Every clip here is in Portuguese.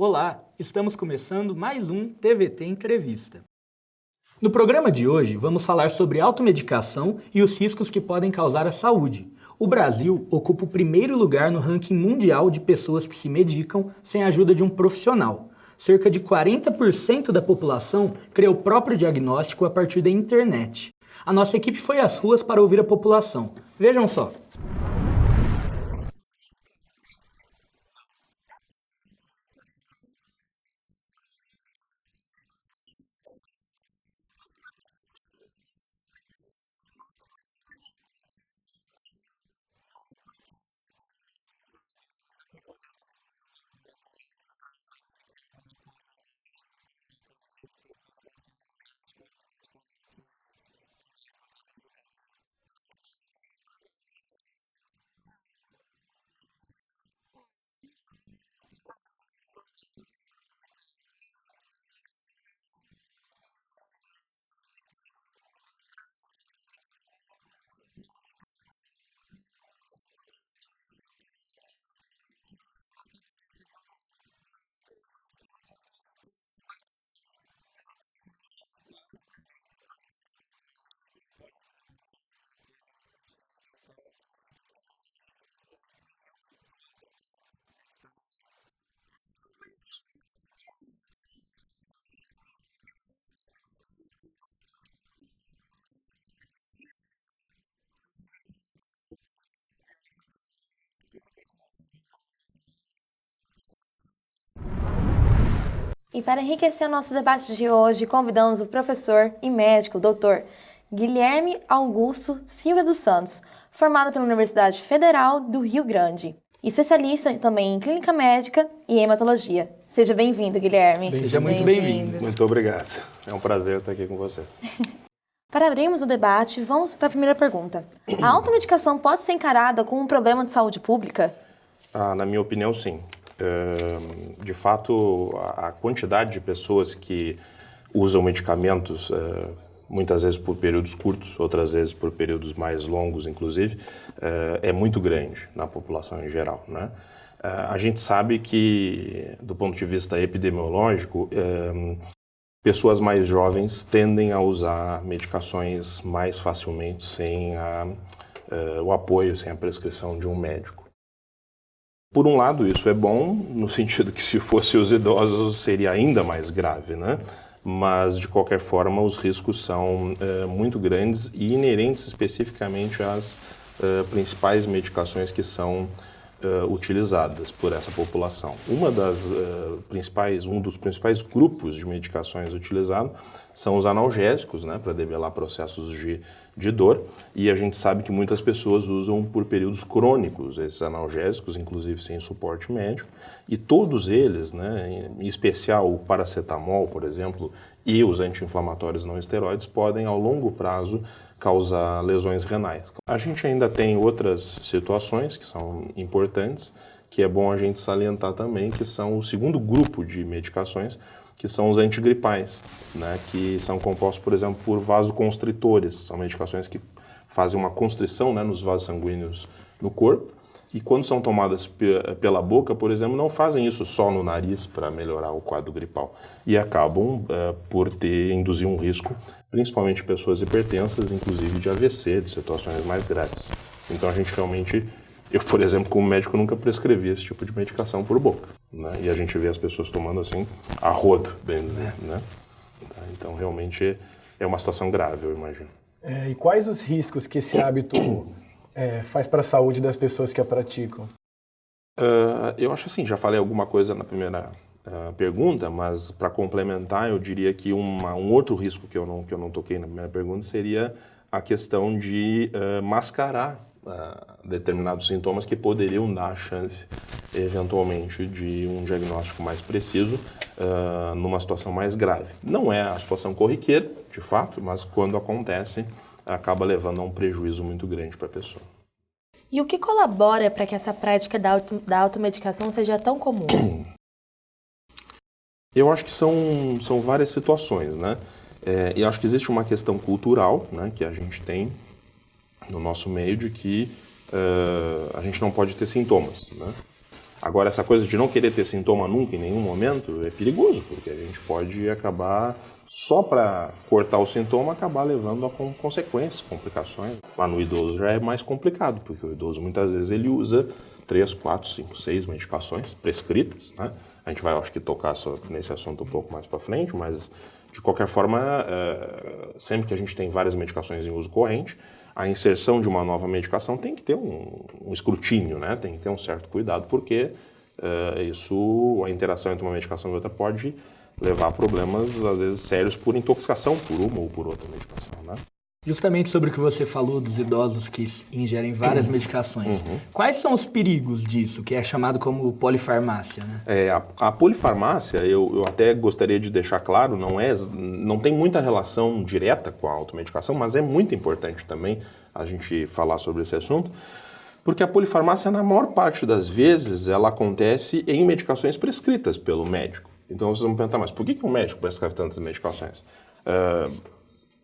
Olá, estamos começando mais um TVT Entrevista. No programa de hoje, vamos falar sobre automedicação e os riscos que podem causar à saúde. O Brasil ocupa o primeiro lugar no ranking mundial de pessoas que se medicam sem a ajuda de um profissional. Cerca de 40% da população crê o próprio diagnóstico a partir da internet. A nossa equipe foi às ruas para ouvir a população. Vejam só. E para enriquecer o nosso debate de hoje, convidamos o professor e médico, Dr. Guilherme Augusto Silva dos Santos, formado pela Universidade Federal do Rio Grande, especialista também em clínica médica e hematologia. Seja bem-vindo, Guilherme. Seja muito bem-vindo. Muito obrigado. É um prazer estar aqui com vocês. Para abrirmos o debate, vamos para a primeira pergunta. A automedicação pode ser encarada como um problema de saúde pública? Na minha opinião, sim. De fato, a quantidade de pessoas que usam medicamentos, muitas vezes por períodos curtos, outras vezes por períodos mais longos, inclusive, é muito grande na população em geral, né? A gente sabe que, do ponto de vista epidemiológico, pessoas mais jovens tendem a usar medicações mais facilmente sem o apoio, sem a prescrição de um médico. Por um lado, isso é bom, no sentido que se fosse os idosos seria ainda mais grave, né? Mas, de qualquer forma, os riscos são muito grandes e inerentes especificamente às principais medicações que são utilizadas por essa população. Um dos principais grupos de medicações utilizados são os analgésicos, né, para debelar processos de dor, e a gente sabe que muitas pessoas usam por períodos crônicos esses analgésicos, inclusive sem suporte médico, e todos eles, né, em especial o paracetamol, por exemplo, e os anti-inflamatórios não esteroides, podem, ao longo prazo, causar lesões renais. A gente ainda tem outras situações que são importantes, que é bom a gente salientar também, que são o segundo grupo de medicações, que são os antigripais, né, que são compostos, por exemplo, por vasoconstritores. São medicações que fazem uma constrição, né, nos vasos sanguíneos no corpo, e quando são tomadas pela boca, por exemplo, não fazem isso só no nariz para melhorar o quadro gripal, e acabam por induzir um risco, principalmente pessoas hipertensas, inclusive de AVC, de situações mais graves. Então a gente realmente, eu, por exemplo, como médico, nunca prescrevi esse tipo de medicação por boca, né? E a gente vê as pessoas tomando assim, a rodo, bem dizer, né? Então realmente é uma situação grave, eu imagino. E quais os riscos que esse hábito faz para a saúde das pessoas que a praticam? Eu acho assim, já falei alguma coisa na primeira pergunta, mas para complementar, eu diria que um outro risco que eu não toquei na primeira pergunta seria a questão de mascarar determinados sintomas que poderiam dar a chance, eventualmente, de um diagnóstico mais preciso numa situação mais grave. Não é a situação corriqueira, de fato, mas quando acontece, acaba levando a um prejuízo muito grande para a pessoa. E o que colabora para que essa prática da automedicação seja tão comum? Eu acho que são várias situações, né? E acho que existe uma questão cultural, né, que a gente tem no nosso meio, de que a gente não pode ter sintomas, né? Agora, essa coisa de não querer ter sintoma nunca, em nenhum momento, é perigoso, porque a gente pode acabar, só para cortar o sintoma, acabar levando a consequências, complicações. Mas no idoso já é mais complicado, porque o idoso muitas vezes ele usa 3, 4, 5, 6 medicações prescritas, né? A gente vai, acho que, tocar nesse assunto um pouco mais para frente, mas, de qualquer forma, sempre que a gente tem várias medicações em uso corrente, a inserção de uma nova medicação tem que ter um escrutínio, né? Tem que ter um certo cuidado, porque a interação entre uma medicação e outra pode levar a problemas, às vezes, sérios por intoxicação por uma ou por outra medicação, né? Justamente sobre o que você falou dos idosos que ingerem várias medicações. Quais são os perigos disso, que é chamado como polifarmácia, né? A polifarmácia, eu até gostaria de deixar claro, não tem muita relação direta com a automedicação, mas é muito importante também a gente falar sobre esse assunto, porque a polifarmácia, na maior parte das vezes, ela acontece em medicações prescritas pelo médico. Então vocês vão perguntar, mas por que o médico prescreve tantas medicações?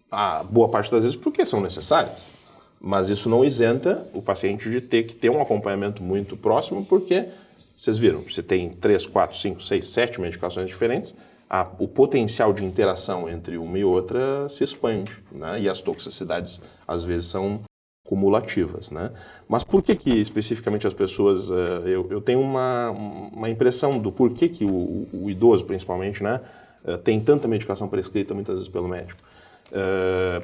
A boa parte das vezes porque são necessárias, mas isso não isenta o paciente de ter que ter um acompanhamento muito próximo, porque, vocês viram, você tem 3, 4, 5, 6, 7 medicações diferentes, o potencial de interação entre uma e outra se expande, né? E as toxicidades, às vezes, são cumulativas, né? Mas por que especificamente as pessoas, eu tenho uma impressão do porquê que o idoso, principalmente, né, tem tanta medicação prescrita muitas vezes pelo médico.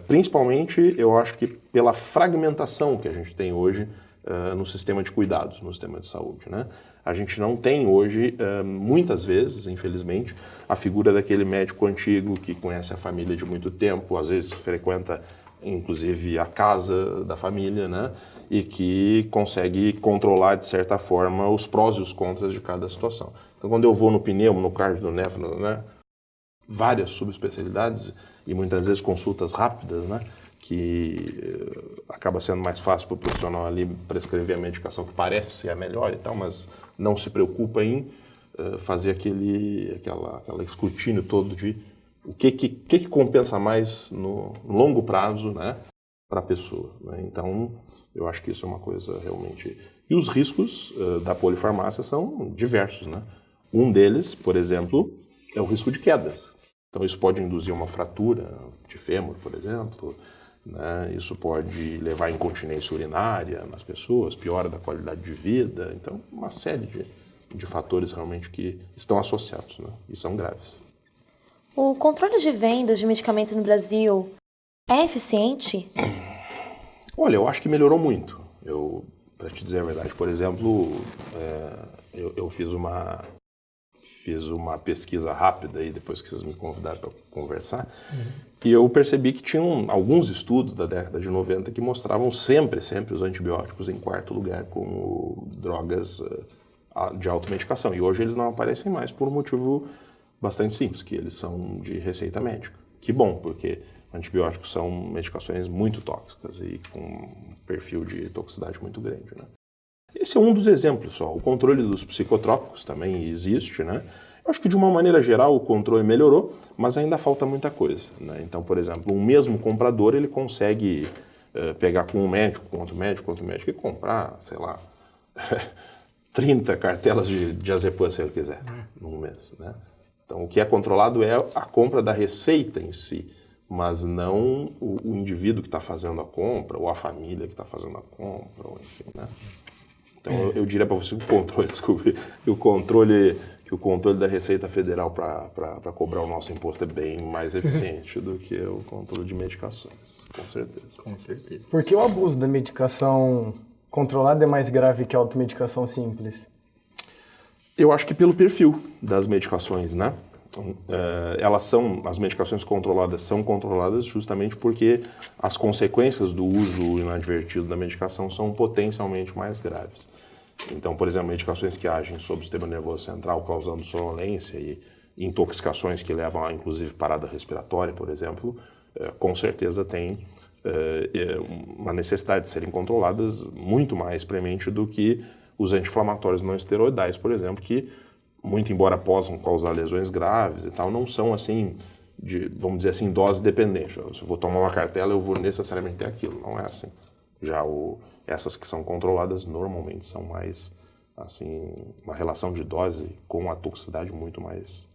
Principalmente, eu acho que pela fragmentação que a gente tem hoje no sistema de cuidados, no sistema de saúde, né? A gente não tem hoje, muitas vezes, infelizmente, a figura daquele médico antigo que conhece a família de muito tempo, às vezes frequenta, inclusive, a casa da família, né? E que consegue controlar, de certa forma, os prós e os contras de cada situação. Então, quando eu vou no pneumo, no cardio, no nefro, né? Várias subespecialidades e muitas vezes consultas rápidas, né, que acaba sendo mais fácil para o profissional ali prescrever a medicação que parece ser a melhor e tal, mas não se preocupa em fazer aquele escrutínio todo de o que compensa mais no longo prazo, né, para a pessoa, né? Então, eu acho que isso é uma coisa realmente... E os riscos da polifarmácia são diversos, né? Um deles, por exemplo, é o risco de quedas. Então, isso pode induzir uma fratura de fêmur, por exemplo, né? Isso pode levar à incontinência urinária nas pessoas, piora da qualidade de vida. Então, uma série de fatores realmente que estão associados, né? E são graves. O controle de vendas de medicamento no Brasil é eficiente? Olha, eu acho que melhorou muito. Para te dizer a verdade, por exemplo, eu fiz uma pesquisa rápida aí, depois que vocês me convidaram para conversar, e eu percebi que tinham alguns estudos da década de 90 que mostravam sempre os antibióticos em quarto lugar como drogas de automedicação. E hoje eles não aparecem mais por um motivo bastante simples, que eles são de receita médica. Que bom, porque antibióticos são medicações muito tóxicas e com um perfil de toxicidade muito grande, né? Esse é um dos exemplos só. O controle dos psicotrópicos também existe, né? Eu acho que, de uma maneira geral, o controle melhorou, mas ainda falta muita coisa, né? Então, por exemplo, um mesmo comprador, ele consegue pegar com um médico, com outro médico e comprar, sei lá, 30 cartelas de diazepam, se ele quiser, num mês, né? Então, o que é controlado é a compra da receita em si, mas não o indivíduo que está fazendo a compra, ou a família que está fazendo a compra, ou enfim, né? Então, eu diria para você que o controle da Receita Federal para cobrar o nosso imposto é bem mais eficiente do que o controle de medicações, com certeza. Com certeza. Por que o abuso da medicação controlada é mais grave que a automedicação simples? Eu acho que pelo perfil das medicações, né? As medicações controladas são controladas justamente porque as consequências do uso inadvertido da medicação são potencialmente mais graves. Então, por exemplo, medicações que agem sobre o sistema nervoso central, causando sonolência e intoxicações que levam a, inclusive, parada respiratória, por exemplo, com certeza tem uma necessidade de serem controladas muito mais premente do que os anti-inflamatórios não esteroidais, por exemplo, que, muito embora possam causar lesões graves e tal, não são assim, vamos dizer assim, dose dependente. Se eu vou tomar uma cartela, eu vou necessariamente ter aquilo. Não é assim. Já essas que são controladas normalmente são mais assim, uma relação de dose com a toxicidade muito mais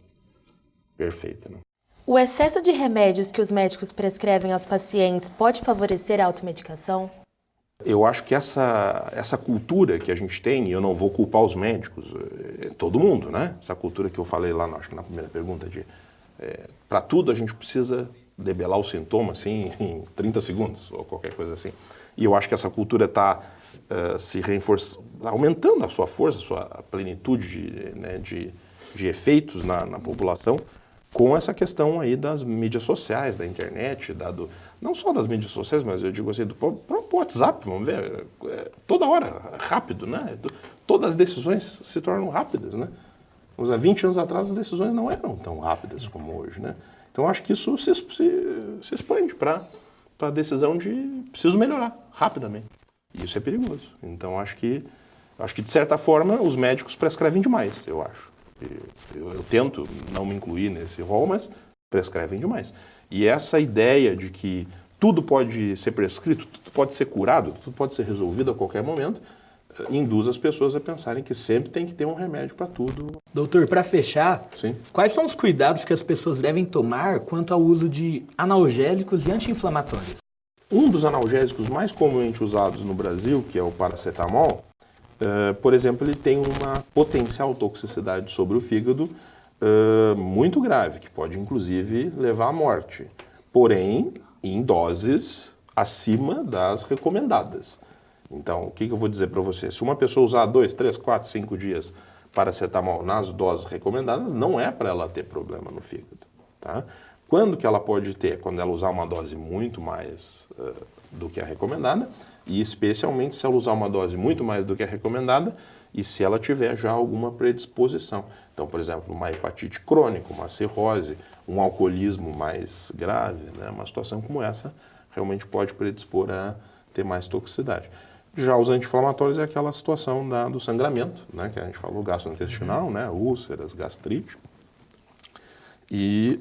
perfeita, né? O excesso de remédios que os médicos prescrevem aos pacientes pode favorecer a automedicação? Eu acho que essa cultura que a gente tem, e eu não vou culpar os médicos, todo mundo, né? Essa cultura que eu falei lá, acho que na primeira pergunta, de para tudo a gente precisa debelar o sintoma assim, em 30 segundos, ou qualquer coisa assim. E eu acho que essa cultura está se reforçando, aumentando a sua força, a sua plenitude de efeitos na população, com essa questão aí das mídias sociais, da internet, não só das mídias sociais, mas eu digo assim, do próprio WhatsApp, vamos ver, toda hora, rápido, né? Todas as decisões se tornam rápidas, né? 20 anos atrás as decisões não eram tão rápidas como hoje, né? Então acho que isso se expande para a decisão de preciso melhorar rapidamente. E isso é perigoso. Então acho que de certa forma os médicos prescrevem demais, eu acho. Eu tento não me incluir nesse rol, mas prescrevem demais. E essa ideia de que tudo pode ser prescrito, tudo pode ser curado, tudo pode ser resolvido a qualquer momento, induz as pessoas a pensarem que sempre tem que ter um remédio para tudo. Doutor, para fechar, Sim. Quais são os cuidados que as pessoas devem tomar quanto ao uso de analgésicos e anti-inflamatórios? Um dos analgésicos mais comumente usados no Brasil, que é o paracetamol, por exemplo, ele tem uma potencial toxicidade sobre o fígado muito grave, que pode inclusive levar à morte, porém em doses acima das recomendadas. Então, o que eu vou dizer para você? Se uma pessoa usar 2, 3, 4, 5 dias paracetamol nas doses recomendadas, não é para ela ter problema no fígado. Tá? Quando que ela pode ter? Quando ela usar uma dose muito mais do que a recomendada, e especialmente se ela usar uma dose muito mais do que a recomendada e se ela tiver já alguma predisposição. Então, por exemplo, uma hepatite crônica, uma cirrose, um alcoolismo mais grave, né? Uma situação como essa realmente pode predispor a ter mais toxicidade. Já os anti-inflamatórios é aquela situação do sangramento, né? Que a gente falou, gastrointestinal, né? Úlceras, gastrite. E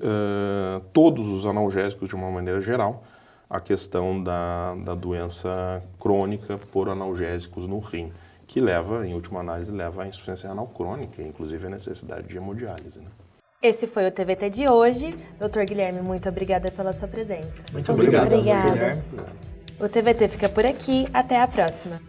todos os analgésicos, de uma maneira geral, a questão da doença crônica por analgésicos no rim, que leva, em última análise, leva à insuficiência renal crônica, inclusive a necessidade de hemodiálise, né? Esse foi o TVT de hoje. Dr. Guilherme, muito obrigada pela sua presença. Muito obrigado, obrigada. Guilherme. O TVT fica por aqui. Até a próxima.